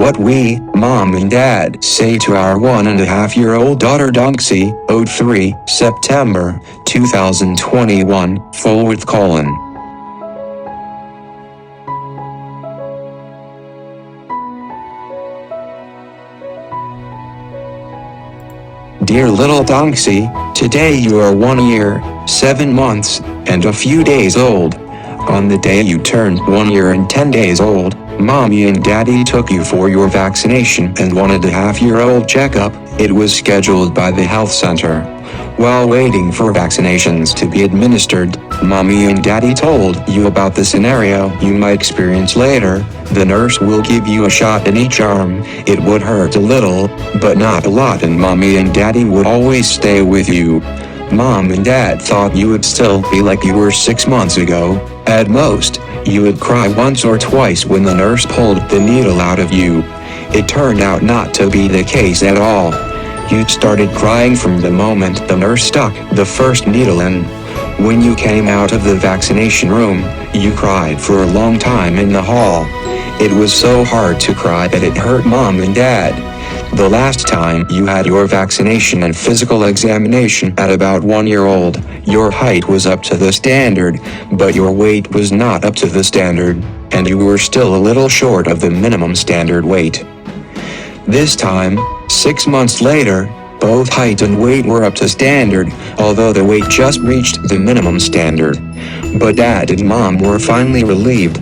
what we, mom and dad, say to our 1.5-year-old daughter Dawnxi, 03, September 2021, full with colon. Dear little Dawnxi, today you are 1 year, 7 months, and a few days old. On the day you turned 1 year and 10 days old, Mommy and Daddy took you for your vaccination and 1.5-year-old checkup. It was scheduled by the health center. While waiting for vaccinations to be administered, Mommy and Daddy told you about the scenario you might experience later. The nurse will give you a shot in each arm. It would hurt a little, but not a lot, and Mommy and Daddy would always stay with you. Mom and Dad thought you would still be like you were 6 months ago. At most, you would cry once or twice when the nurse pulled the needle out of you. It turned out not to be the case at all. You started crying from the moment the nurse stuck the first needle in. When you came out of the vaccination room, you cried for a long time in the hall. It was so hard to cry that it hurt Mom and Dad. The last time you had your vaccination and physical examination at about 1 year old, your height was up to the standard, but your weight was not up to the standard, and you were still a little short of the minimum standard weight. This time, 6 months later, both height and weight were up to standard, although the weight just reached the minimum standard. But Dad and Mom were finally relieved.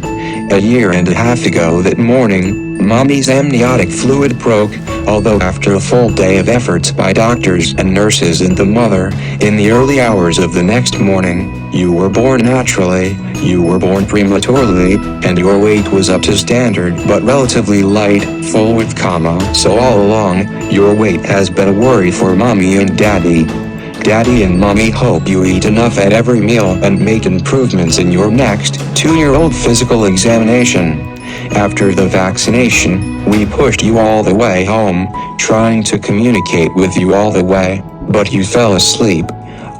A year and a half ago that morning, Mommy's amniotic fluid broke, although after a full day of efforts by doctors and nurses and the mother, in the early hours of the next morning, you were born naturally, you were born prematurely, and your weight was up to standard but relatively light, full with comma. So all along, your weight has been a worry for Mommy and Daddy. Daddy and Mommy hope you eat enough at every meal and make improvements in your next 2-year-old physical examination. After the vaccination, we pushed you all the way home, trying to communicate with you all the way, but you fell asleep.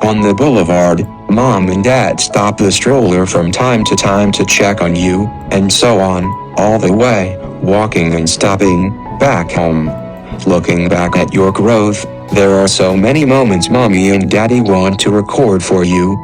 On the boulevard, Mom and Dad stopped the stroller from time to check on you, and so on, all the way, walking and stopping, back home. Looking back at your growth, there are so many moments Mommy and Daddy want to record for you.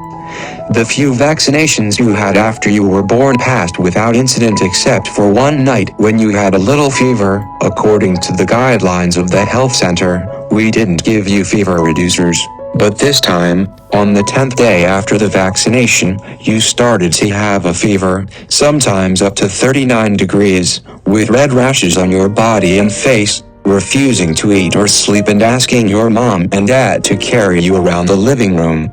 The few vaccinations you had after you were born passed without incident except for one night when you had a little fever. According to the guidelines of the health center, we didn't give you fever reducers. But this time, on the 10th day after the vaccination, you started to have a fever, sometimes up to 39 degrees, with red rashes on your body and face, refusing to eat or sleep and asking your mom and dad to carry you around the living room.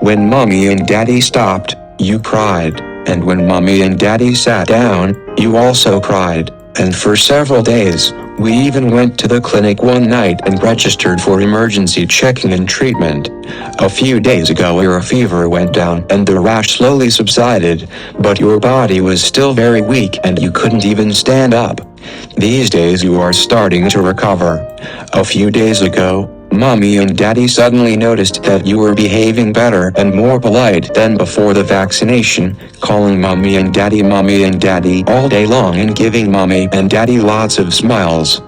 When Mommy and Daddy stopped, you cried, and when Mommy and Daddy sat down, you also cried, and for several days, we even went to the clinic one night and registered for emergency checking and treatment. A few days ago your fever went down and the rash slowly subsided, but your body was still very weak and you couldn't even stand up. These days you are starting to recover. A few days ago, Mommy and Daddy suddenly noticed that you were behaving better and more polite than before the vaccination, calling Mommy and Daddy all day long and giving Mommy and Daddy lots of smiles.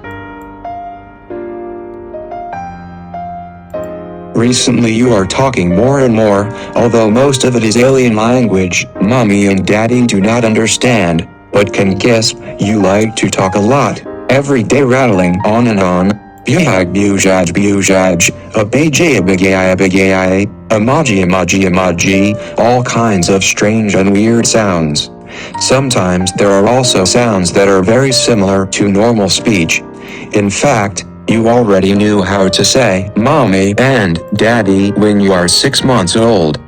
Recently you are talking more and more, although most of it is alien language Mommy and Daddy do not understand, but can guess. You like to talk a lot, every day rattling on and on. Bujaj, bujaj, bujaj, abajay, abagay, emoji, all kinds of strange and weird sounds. Sometimes there are also sounds that are very similar to normal speech. In fact, you already knew how to say Mommy and Daddy when you are 6 months old.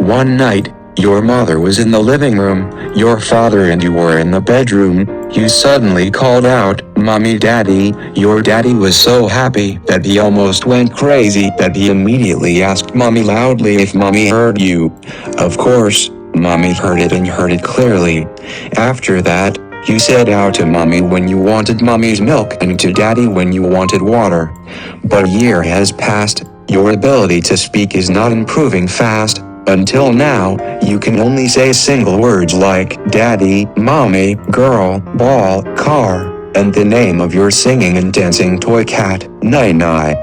One night, your mother was in the living room, your father and you were in the bedroom. You suddenly called out, Mommy, Daddy. Your daddy was so happy that he almost went crazy that he immediately asked Mommy loudly if Mommy heard you. Of course, Mommy heard it and heard it clearly. After that, you said out to Mommy when you wanted Mommy's milk and to Daddy when you wanted water. But a year has passed, your ability to speak is not improving fast. Until now, you can only say single words like Daddy, Mommy, girl, ball, car, and the name of your singing and dancing toy cat, Nai.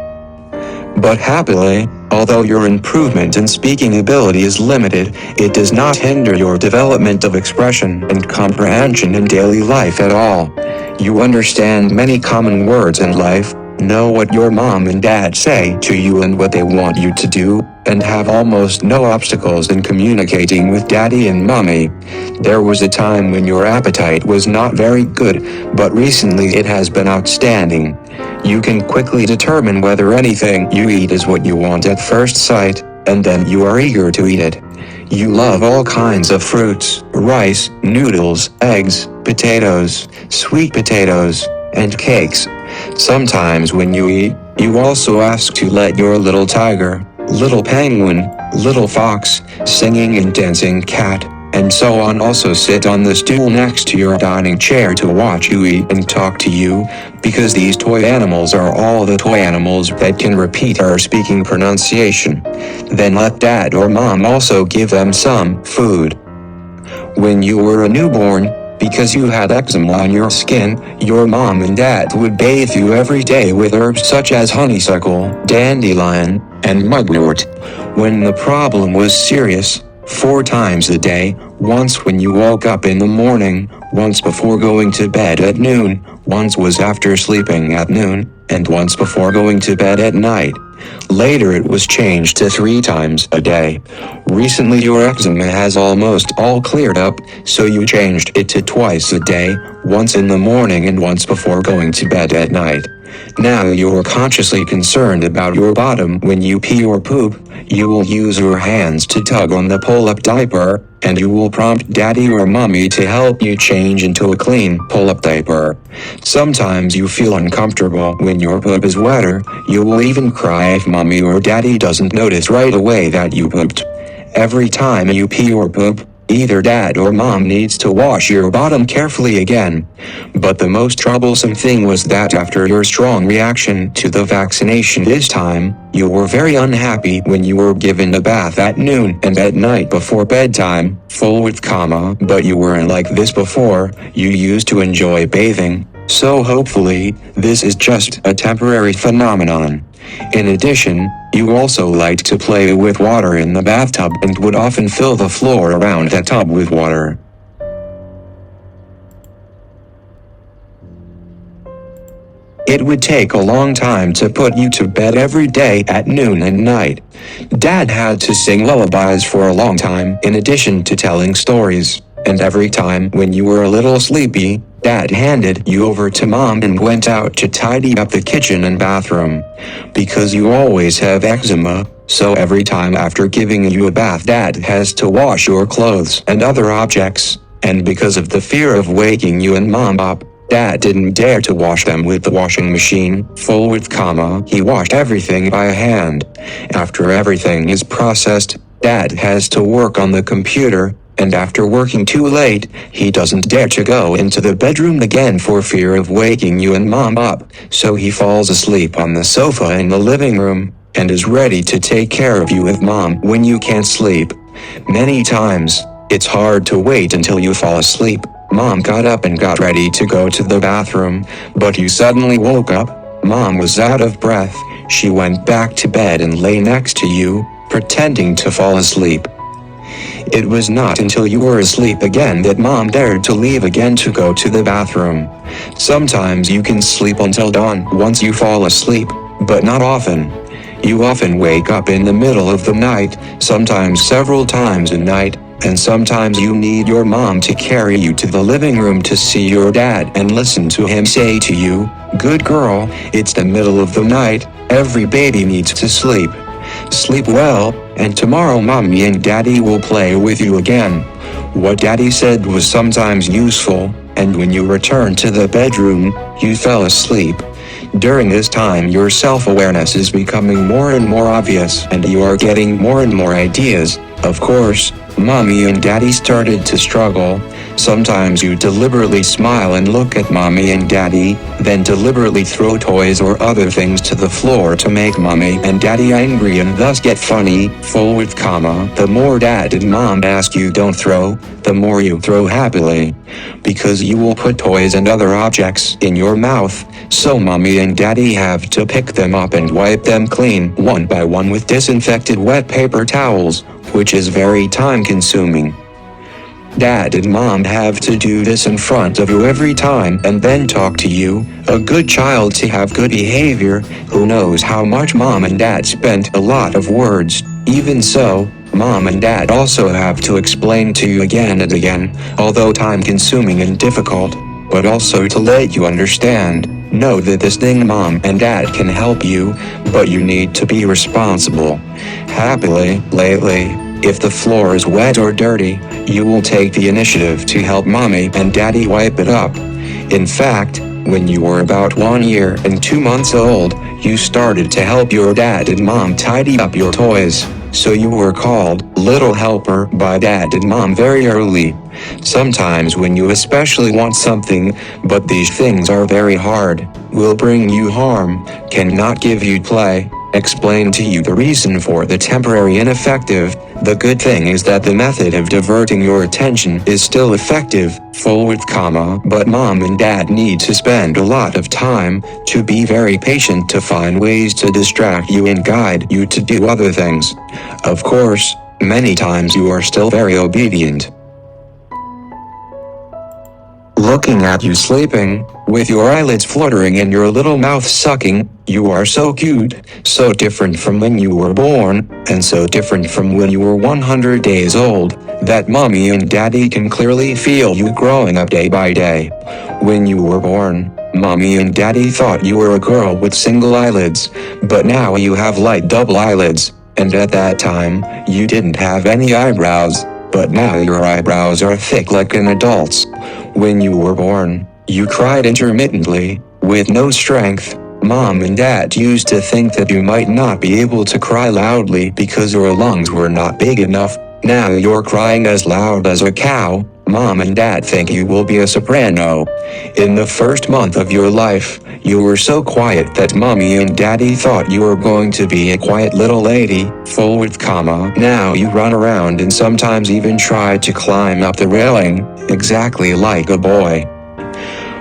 But happily, although your improvement in speaking ability is limited, it does not hinder your development of expression and comprehension in daily life at all. You understand many common words in life, know what your mom and dad say to you and what they want you to do, and have almost no obstacles in communicating with daddy and mommy. There was a time when your appetite was not very good, but recently it has been outstanding. You can quickly determine whether anything you eat is what you want at first sight, and then you are eager to eat it. You love all kinds of fruits, rice, noodles, eggs, potatoes, sweet potatoes, and cakes. Sometimes when you eat, you also ask to let your little tiger, little penguin, little fox, singing and dancing cat, and so on also sit on the stool next to your dining chair to watch you eat and talk to you, because these toy animals are all the toy animals that can repeat our speaking pronunciation. Then let dad or mom also give them some food. When you were a newborn, because you had eczema on your skin, your mom and dad would bathe you every day with herbs such as honeysuckle, dandelion, and mugwort. When the problem was serious, 4 times a day, once when you woke up in the morning, once before going to bed at noon, once was after sleeping at noon, and once before going to bed at night. Later it was changed to 3 times a day. Recently your eczema has almost all cleared up, so you changed it to twice a day, once in the morning and once before going to bed at night. Now you're consciously concerned about your bottom when you pee or poop. You will use your hands to tug on the pull-up diaper, and you will prompt daddy or mommy to help you change into a clean pull-up diaper. Sometimes you feel uncomfortable when your poop is wetter. You will even cry if mommy or daddy doesn't notice right away that you pooped. Every time you pee or poop, either dad or mom needs to wash your bottom carefully again. But the most troublesome thing was that after your strong reaction to the vaccination this time, you were very unhappy when you were given a bath at noon and at night before bedtime, full with comma, but you weren't like this before. You used to enjoy bathing, so hopefully, this is just a temporary phenomenon. In addition, you also liked to play with water in the bathtub and would often fill the floor around the tub with water. It would take a long time to put you to bed every day at noon and night. Dad had to sing lullabies for a long time in addition to telling stories, and every time when you were a little sleepy, Dad handed you over to mom and went out to tidy up the kitchen and bathroom. Because you always have eczema, so every time after giving you a bath Dad has to wash your clothes and other objects, and because of the fear of waking you and mom up, Dad didn't dare to wash them with the washing machine, full with comma. He washed everything by hand. After everything is processed, Dad has to work on the computer, and after working too late, he doesn't dare to go into the bedroom again for fear of waking you and mom up, so he falls asleep on the sofa in the living room, and is ready to take care of you with mom when you can't sleep. Many times, it's hard to wait until you fall asleep. Mom got up and got ready to go to the bathroom, but you suddenly woke up. Mom was out of breath. She went back to bed and lay next to you, pretending to fall asleep. It was not until you were asleep again that mom dared to leave again to go to the bathroom. Sometimes you can sleep until dawn once you fall asleep, but not often. You often wake up in the middle of the night, sometimes several times a night, and sometimes you need your mom to carry you to the living room to see your dad and listen to him say to you, "Good girl, it's the middle of the night, every baby needs to sleep. Sleep well, and tomorrow mommy and daddy will play with you again." What daddy said was sometimes useful, and when you returned to the bedroom, you fell asleep. During this time your self-awareness is becoming more and more obvious and you are getting more and more ideas. Of course, mommy and daddy started to struggle. Sometimes you deliberately smile and look at mommy and daddy, then deliberately throw toys or other things to the floor to make mommy and daddy angry and thus get funny, full with comma. The more dad and mom ask you don't throw, the more you throw happily. Because you will put toys and other objects in your mouth, so mommy and daddy have to pick them up and wipe them clean one by one with disinfected wet paper towels, which is very time-consuming. Dad and mom have to do this in front of you every time and then talk to you, a good child to have good behavior. Who knows how much mom and dad spent a lot of words. Even so, mom and dad also have to explain to you again and again, although time-consuming and difficult, but also to let you understand. Know that this thing mom and dad can help you, but you need to be responsible. Happily, lately, if the floor is wet or dirty, you will take the initiative to help mommy and daddy wipe it up. In fact, when you were about 1 year and 2 months old, you started to help your dad and mom tidy up your toys, so you were called Little Helper by dad and mom very early. Sometimes when you especially want something, but these things are very hard, will bring you harm, cannot give you play, explain to you the reason for the temporary ineffective, the good thing is that the method of diverting your attention is still effective, full with comma, but mom and dad need to spend a lot of time to be very patient to find ways to distract you and guide you to do other things. Of course, many times you are still very obedient. Looking at you sleeping, with your eyelids fluttering and your little mouth sucking, you are so cute, so different from when you were born, and so different from when you were 100 days old, that mommy and daddy can clearly feel you growing up day by day. When you were born, mommy and daddy thought you were a girl with single eyelids, but now you have light double eyelids, and at that time, you didn't have any eyebrows, but now your eyebrows are thick like an adult's. When you were born, you cried intermittently, with no strength. Mom and dad used to think that you might not be able to cry loudly because your lungs were not big enough. Now you're crying as loud as a cow. Mom and dad think you will be a soprano. In the first month of your life, you were so quiet that mommy and daddy thought you were going to be a quiet little lady, full with comma. Now you run around and sometimes even try to climb up the railing, exactly like a boy.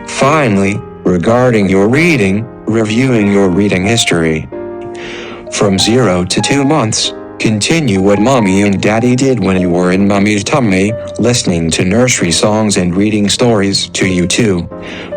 Finally, regarding your reading, reviewing your reading history. From 0 to 2 months, continue what mommy and daddy did when you were in mommy's tummy, listening to nursery songs and reading stories to you too.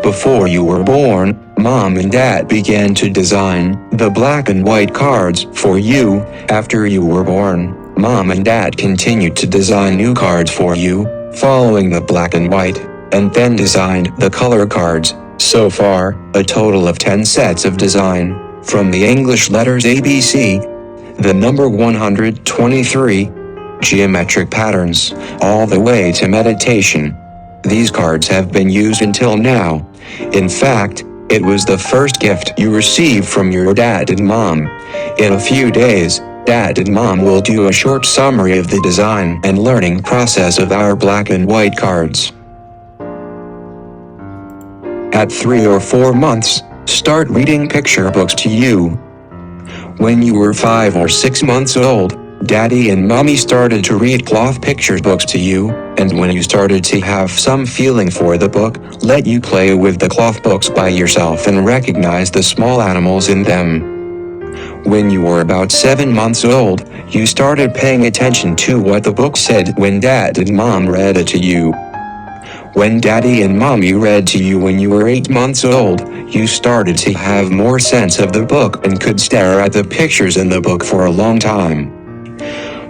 Before you were born, mom and dad began to design the black and white cards for you. After you were born, mom and dad continued to design new cards for you, following the black and white, and then designed the color cards. So far, a total of 10 sets of design, from the English letters ABC, the number 123, geometric patterns, all the way to meditation. These cards have been used until now. In fact, it was the first gift you received from your dad and mom. In a few days, dad and mom will do a short summary of the design and learning process of our black and white cards. At 3 or 4 months, start reading picture books to you. When you were 5 or 6 months old, daddy and mommy started to read cloth picture books to you, and when you started to have some feeling for the book, let you play with the cloth books by yourself and recognize the small animals in them. When you were about 7 months old, you started paying attention to what the book said when dad and mom read it to you. When daddy and mommy read to you when you were 8 months old, you started to have more sense of the book and could stare at the pictures in the book for a long time.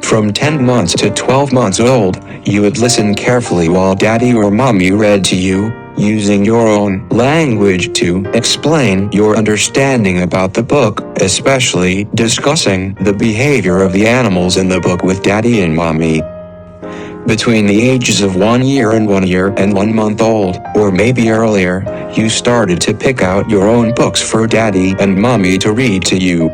From 10 months to 12 months old, you would listen carefully while daddy or mommy read to you, using your own language to explain your understanding about the book, especially discussing the behavior of the animals in the book with daddy and mommy. Between the ages of 1 year and 1 year and 1 month old, or maybe earlier, you started to pick out your own books for daddy and mommy to read to you.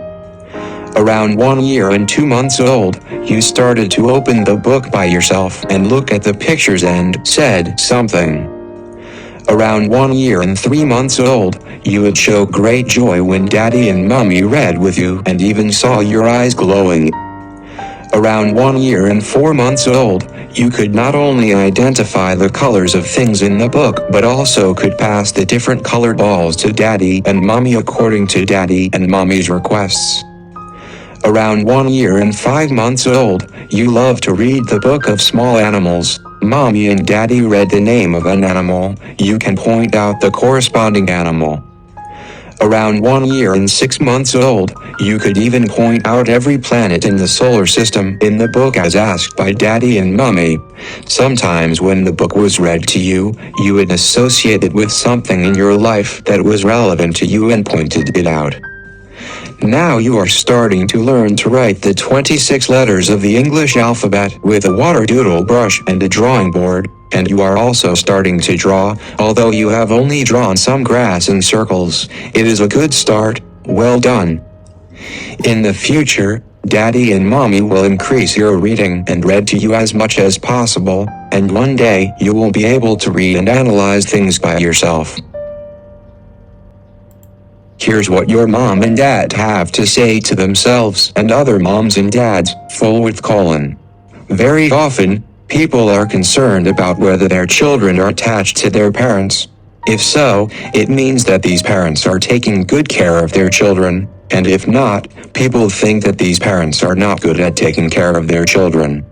Around 1 year and 2 months old, you started to open the book by yourself and look at the pictures and said something. Around 1 year and 3 months old, you would show great joy when Daddy and Mommy read with you and even saw your eyes glowing. Around 1 year and 4 months old, you could not only identify the colors of things in the book but also could pass the different colored balls to Daddy and Mommy according to Daddy and Mommy's requests. Around 1 year and 5 months old, you loved to read the book of small animals. Mommy and Daddy read the name of an animal. You can point out the corresponding animal. Around 1 year and 6 months old, you could even point out every planet in the solar system in the book as asked by Daddy and Mommy. Sometimes when the book was read to you, you would associate it with something in your life that was relevant to you and pointed it out. Now you are starting to learn to write the 26 letters of the English alphabet with a water doodle brush and a drawing board, and you are also starting to draw, although you have only drawn some grass in circles. It is a good start. Well done. In the future, Daddy and Mommy will increase your reading and read to you as much as possible, and one day you will be able to read and analyze things by yourself. Here's what your mom and dad have to say to themselves and other moms and dads. : Very often, people are concerned about whether their children are attached to their parents. If so, it means that these parents are taking good care of their children, and if not, people think that these parents are not good at taking care of their children.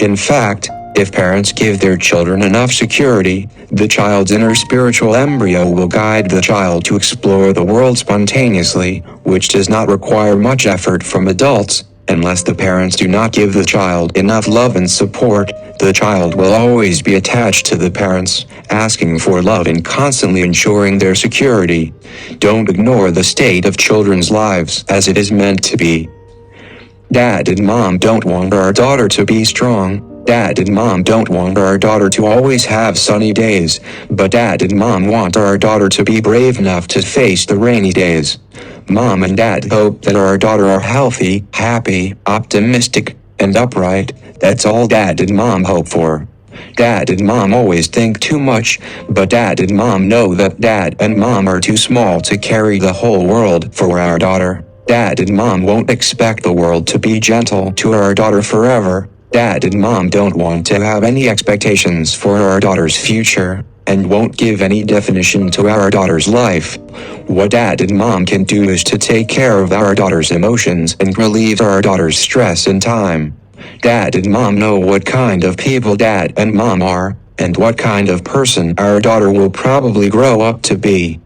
In fact, if parents give their children enough security, the child's inner spiritual embryo will guide the child to explore the world spontaneously, which does not require much effort from adults. Unless the parents do not give the child enough love and support, the child will always be attached to the parents, asking for love and constantly ensuring their security. Don't ignore the state of children's lives as it is meant to be. Dad and Mom don't want our daughter to be strong. Dad and Mom don't want our daughter to always have sunny days, but Dad and Mom want our daughter to be brave enough to face the rainy days. Mom and Dad hope that our daughter are healthy, happy, optimistic, and upright. That's all Dad and Mom hope for. Dad and Mom always think too much, but Dad and Mom know that Dad and Mom are too small to carry the whole world for our daughter. Dad and Mom won't expect the world to be gentle to our daughter forever. Dad and Mom don't want to have any expectations for our daughter's future, and won't give any definition to our daughter's life. What Dad and Mom can do is to take care of our daughter's emotions and relieve our daughter's stress in time. Dad and Mom know what kind of people Dad and Mom are, and what kind of person our daughter will probably grow up to be.